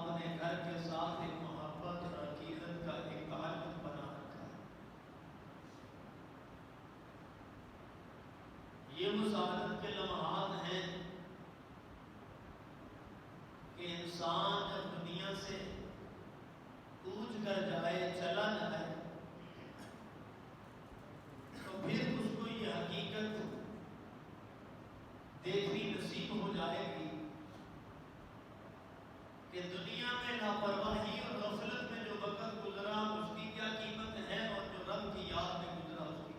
آپ نے گھر کے ساتھ ایک محبت اور عقیدت کا ایک تعلق بنا رکھا ہے۔ یہ وہ سعادت کے لمحات ہیں کہ انسان جب دنیا سے کوچ کر جائے، چلا جائے، تو پھر اس کو یہ حقیقت دیکھنی نصیب ہو جائے گی کہ دنیا میں لاپرواہی اور غفلت میں جو وقت گزرا اس کی کیا قیمت ہے، اور جو رب کی یاد میں گزرا اس کی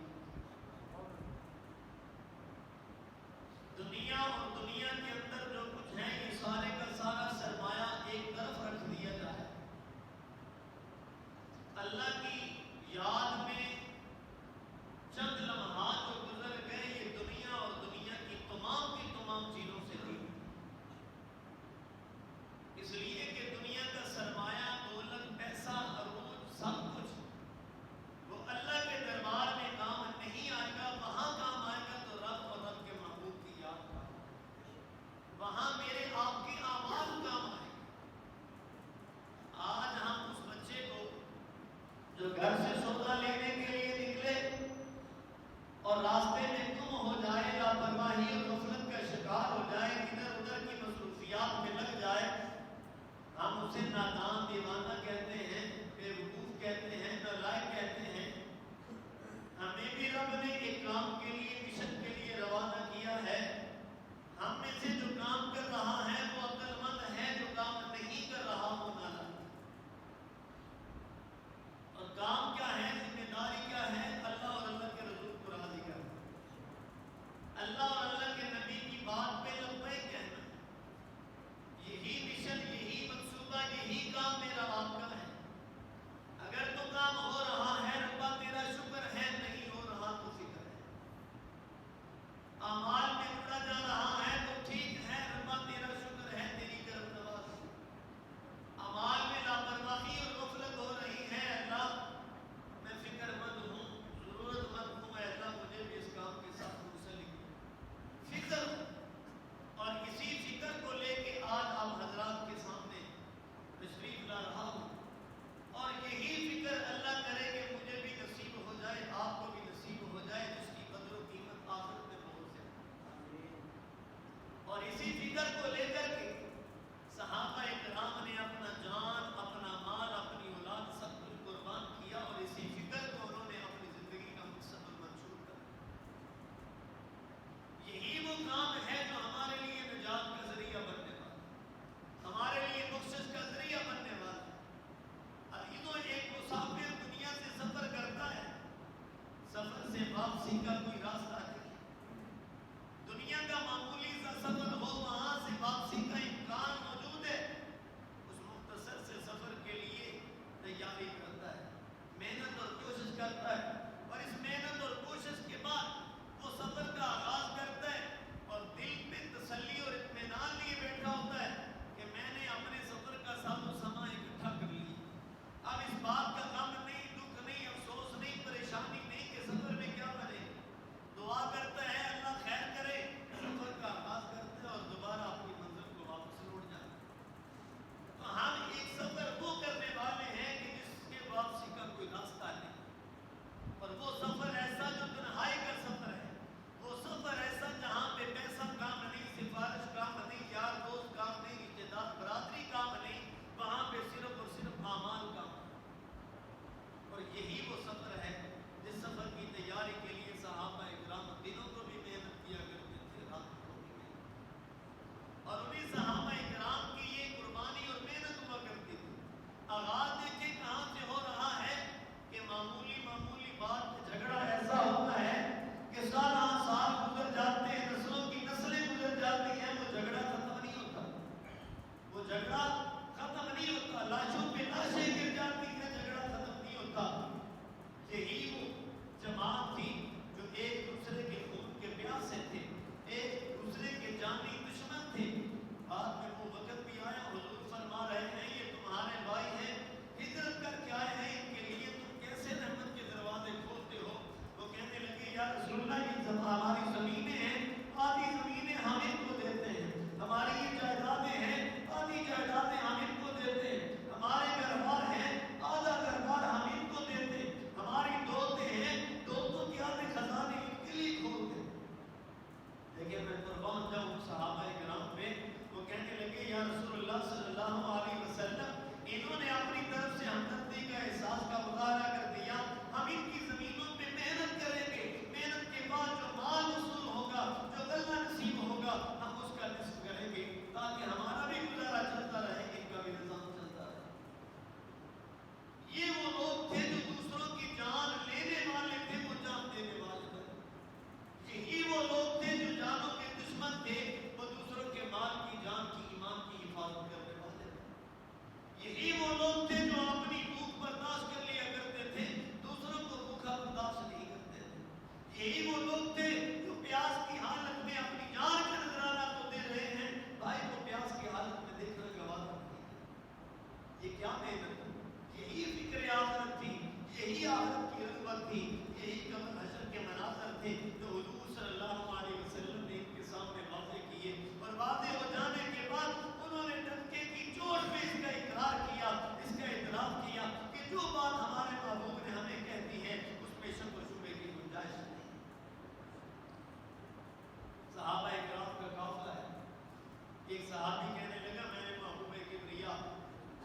دنیا اور دنیا کے اندر جو کچھ ہے یہ سارے کا سارا سرمایہ ایک طرف رکھ دیا جائے، اللہ کی یاد میں چند لمحات جو گزر گئے یہ دنیا اور دنیا کی تمام چیزوں سے دی، اس لیے کہ دنیا کا سرمایہ، دولت، پیسہ، عروج، سب کچھ وہ اللہ کے دربار میں کام نہیں آئے گا۔ وہاں کام آئے گا تو رب اور رب کے محبوب کی یاد کا، وہاں میرے آپ کے اعمال کام آئے گا۔ آج ہم اس بچے کو جو گھر سے سودا لینے کے لیے نکلے اور راستے میں گم ہو جائے، لاپرواہی اور غفلت کا شکار ہو جائے، ادھر ادھر کی مصروفیات میں لگ جائے، ہم اسے نادان، دیوانہ کہتے ہیں، بیوقوف کہتے ہیں، نالائق کہتے ہیں۔ ہمیں بھی رب نے ایک کام کے لیے، مشن کے لیے روانہ کیا ہے، ہم میں سے جو کام کر رہا ہے وہ عقل مند ہے، جو کام نہیں کر رہا وہ نالائق۔ اور کام کیا ہے، ذمہ داری کیا ہے، اللہ اور اللہ کے رسول کو راضی کرنا، اللہ اور اللہ کے نبی کی بات پہ لبیک کہنا۔ یہی مشن، یہی منصوبہ، یہی کام میرا آپ کا ہے۔ اگر تو کام ہو رہا ہے ربا تیرا شکر ہے، نہیں ہو رہا تو فکر ہے۔ اعمال میں جڑا جا رہا ہے تو ٹھیک ہے ربا تیرا شکر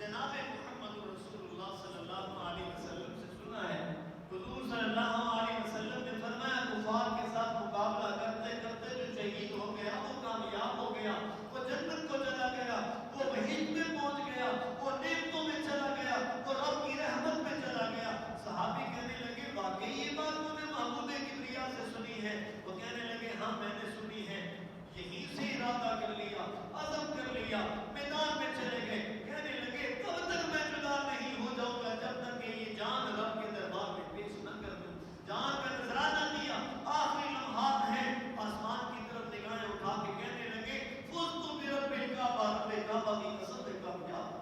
جناب محمد رسول اللہ صلی اللہ علیہ وسلم سے سنا ہے، حضور صلی اللہ علیہ وسلم نے فرمایا کفار کے ساتھ مقابلہ کرتے کرتے جو شہید ہو گیا وہ کامیاب ہو گیا، وہ جنت کو چلا گیا، وہ وحید میں پہنچ گیا، وہ نعمتوں میں چلا گیا، وہ رب کی رحمت میں چلا گیا۔ صحابی کہنے لگے واقعی یہ بات تو نے محبوب کبریا سے سنی ہے؟ وہ کہنے لگے ہاں میں نے سنی ہے۔ یہیں سے ارادہ کر لیا، عزم کر لیا، میدان میں چلے گئے، کہنے لگے تب تک میں جدا نہیں ہو جاؤں گا جب تک کہ یہ جان رب کے دربار میں پیش نہ کر دوں۔ جان کا نذرانہ دیا، آخری لمحات ہیں، آسمان کی طرف نگاہیں اٹھا کے کہنے لگے فزت برب الکعبہ، رب کعبہ کی قسم ہے کامیاب۔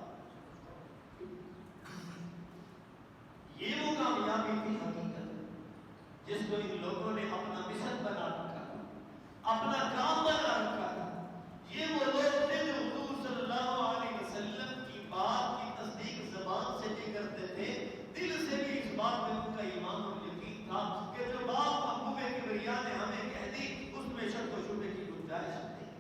یہ وہ کامیابی تھی حقیقت جس کو ان لوگوں نے اپنا مشن بنا رکھا، اپنا کام بنا رکھا تھا۔ یہ وہ لوگ تھے جو حضور صلی اللہ علیہ وسلم کی بات کی تصدیق زبان سے بھی کرتے تھے، دل سے بھی اس بات میں ان کا ایمان اور یقین تھا کہ جو بات محبوب کبریا نے ہمیں کہہ دی اس میں شک و شبہ کی گنجائش نہیں۔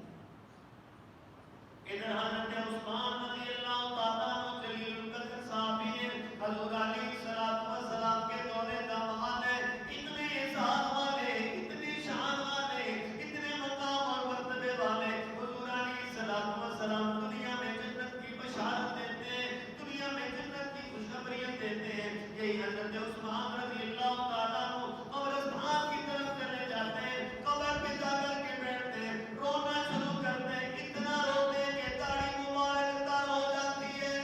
ادھر حضرت عثمان رضی اللہ تعالیٰ عنہ جلیل القدر صحابی ہیں، حضور علیہ السلام کے دور داماد ہیں، اتنے اعزاز والے، اتنی شان والے، اتنے مقام اور مرتبے والے۔ حضور علیہ السلام دنیا میں جنت کی بشارت دیتے ہیں، دنیا میں جنت کی خوشخبریاں دیتے ہیں۔ یہی حضرت عثمان رضی اللہ تعالیٰ عنہ قبرستان کی طرف چلے جاتے ہیں، قبر پہ جا کر کے بیٹھتے ہیں، رونا شروع کرتے ہیں، اتنا روتے ہیں کہ داڑھی مبارک تار ہو جاتی ہے۔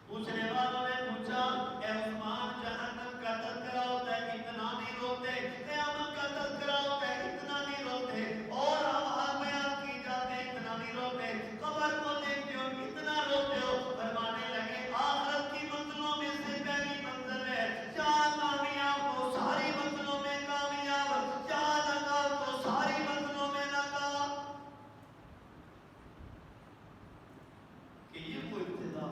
پوچھنے والوں نے پوچھا اے عثمان جہنم کا تذکرہ ہوتا ہے اتنا نہیں روتے، قیامت کا تذکرہ ہوتا ہے اتنا نہیں روتے، اور حال بیان کی جاتے اتنا نہیں روتے، قبر کو دیکھتے ہو اتنا روتے ہو۔ فرمانے لگے آخرت کی منزلوں میں سے پہلی منزل ہے جہاں کامیاب ہو ساری منزلوں میں کامیاب، جہاں ناکام ہو ساری منزلوں میں ناکام۔ کہ یہ وہ ابتدا،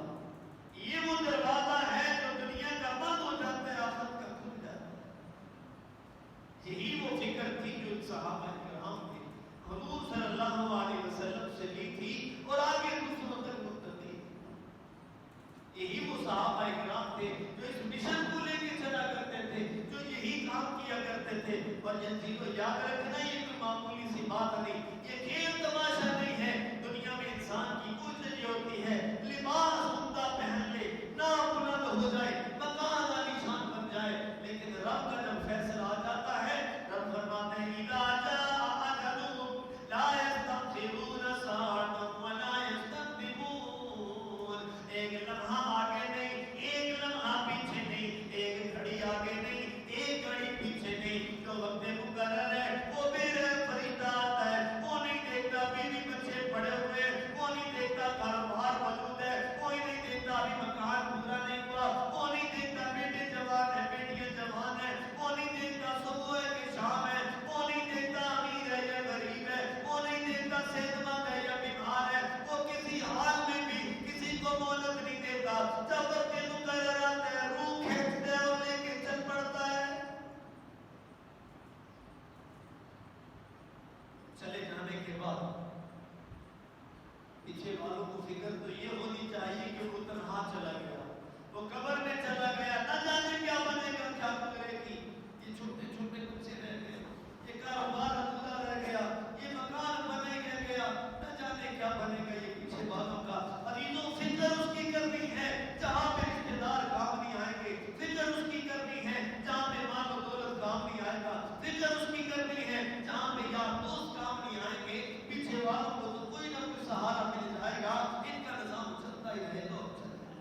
یہ وہ دروازہ ہے جو دنیا کا بند ہو جاتا ہے آخرت کا کھل جاتا ہے۔ یہی وہ فکر تھی جو صحابہ کرام تھے حضور صلی اللہ علیہ وسلم سے لی تھی اور آگے دوسروں تک منتقل۔ یہی وہ صحابہ کرام تھے جو اس مشن کو لے کے چلا کرتے تھے، جو یہی کام کیا کرتے تھے۔ اور یہ چیز کو یاد رکھنا یہ کوئی معمولی سی بات نہیں، یہ کھیل تماشا نہیں ہے۔ دنیا میں انسان کی کوشش یہ ہوتی ہے لباس عمدہ پہن لے، نام بلند ہو جائے، مکان عالی شان بن جائے، لیکن رب کا جب فیصلہ آ جاتا ہے رب فرماتے ہیں اذا جاء اجلهم لا يستأخرون ساعة ولا يستقدمون۔ ایک لمحہ آگے نہیں، ایک لمحہ پیچھے نہیں، ایک گھڑی آگے نہیں، ایک گھڑی پیچھے نہیں۔ جو وقت مقرر ہے وہ میرے فرشتہ آتا ہے، وہ نہیں دیکھتا بیوی بچے پڑے ہوئے، وہ نہیں دیکھتا کاروبار موجود ہے، کوئی نہیں دیکھتا ابھی مکان پورا نہیں ہوا، وہ نہیں دیکھتا بیٹے جوان ہے بیٹیاں جوان ہیں، وہ نہیں دیکھتا صبح ہے کہ شام ہے، وہ نہیں دیکھتا امیر ہے یا غریب ہے، وہ نہیں دیکھتا صحت مند ہے یا بیمار ہے، وہ کسی حال میں بھی کسی کو مہلت نہیں دیتا۔ جب وقت مقرر آتا ہے روح کھینچتا ہے اور لے کے چل پڑتا ہے۔ چلے جانے کے بعد پیچھے والوں کو فکر تو یہ ہونی چاہیے کہ وہ تنہا چلا گیا، وہ قبر میں چلا گیا، نہ جانے کیا بنے گا، کیا کرے گی، یہ چھوٹے چھوٹے بچے رہ گئے، یہ کاروبار ادھورا رہ گیا، یہ مکان بنے گیا، نہ جانے کیا بنے گا۔ یہ پیچھے والوں کا عزیزوں فکر اس کی کرنی ہے جہاں پہ رشتے دار کام نہیں آئیں گے، فکر اس کی کرنی ہے جہاں پہ مال و دولت کام نہیں آئے گا، فکر اس کی کرنی ہے جہاں پہ یار دوست کام نہیں آئیں گے۔ پیچھے والوں کو تو کوئی نہ کوئی سہارا مل جائے گا، ان کا نظام چلتا ہی رہے گا اور چلتا ہے۔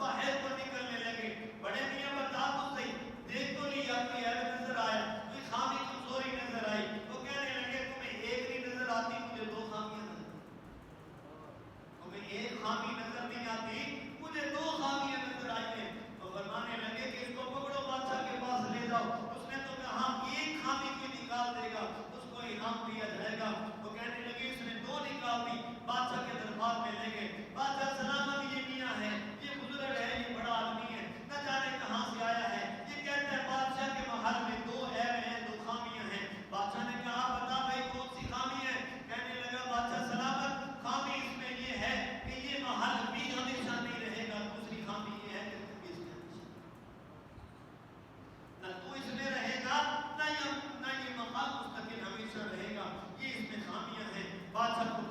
باہر کو نکلنے لگے. بڑے میاں بتا تو صحیح, دیکھ تو لیا کوئی عیب نظر آیا, کوئی خامی کمزوری نظر آئی. وہ کہنے لگے تمہیں ایک نہیں نظر آتی, مجھے دو خامیاں نظر آتی. تمہیں ایک خامی نظر نہیں آتی, مجھے دو خامیاں نظر آئی ہیں. تو فرمانے لگے کہ اس کو پکڑو بادشاہ کے پاس لے جاؤ. اس نے تو کہا ایک خامی کوئی نکال دے گا اس کو انعام دیا جائے گا. وہ کہنے لگے اس نے دو نکال دی. بادشاہ کے دربار میں لے گئے. بادشاہ سلامت یہ میاں ہے, یہ بزرگ ہے, یہ بڑا آدمی ہے, نہ جانے کہاں سے آیا ہے. یہ کہتا ہے بادشاہ کے محل میں دو عیب ہیں, دو خامیاں ہیں. بادشاہ نے کہا بتا بھائی کون سی خامی ہے. کہنے لگا بادشاہ سلامت خامی اس میں یہ ہے کہ یہ محل بھی ہمیشہ نہیں رہے گا. دوسری خامی یہ ہے کہ تم اس میں ہمیشہ نہ تو اس میں رہے گا نہ یہ محل مستقل ہمیشہ رہے گا. یہ اس میں خامیاں ہیں. بادشاہ کو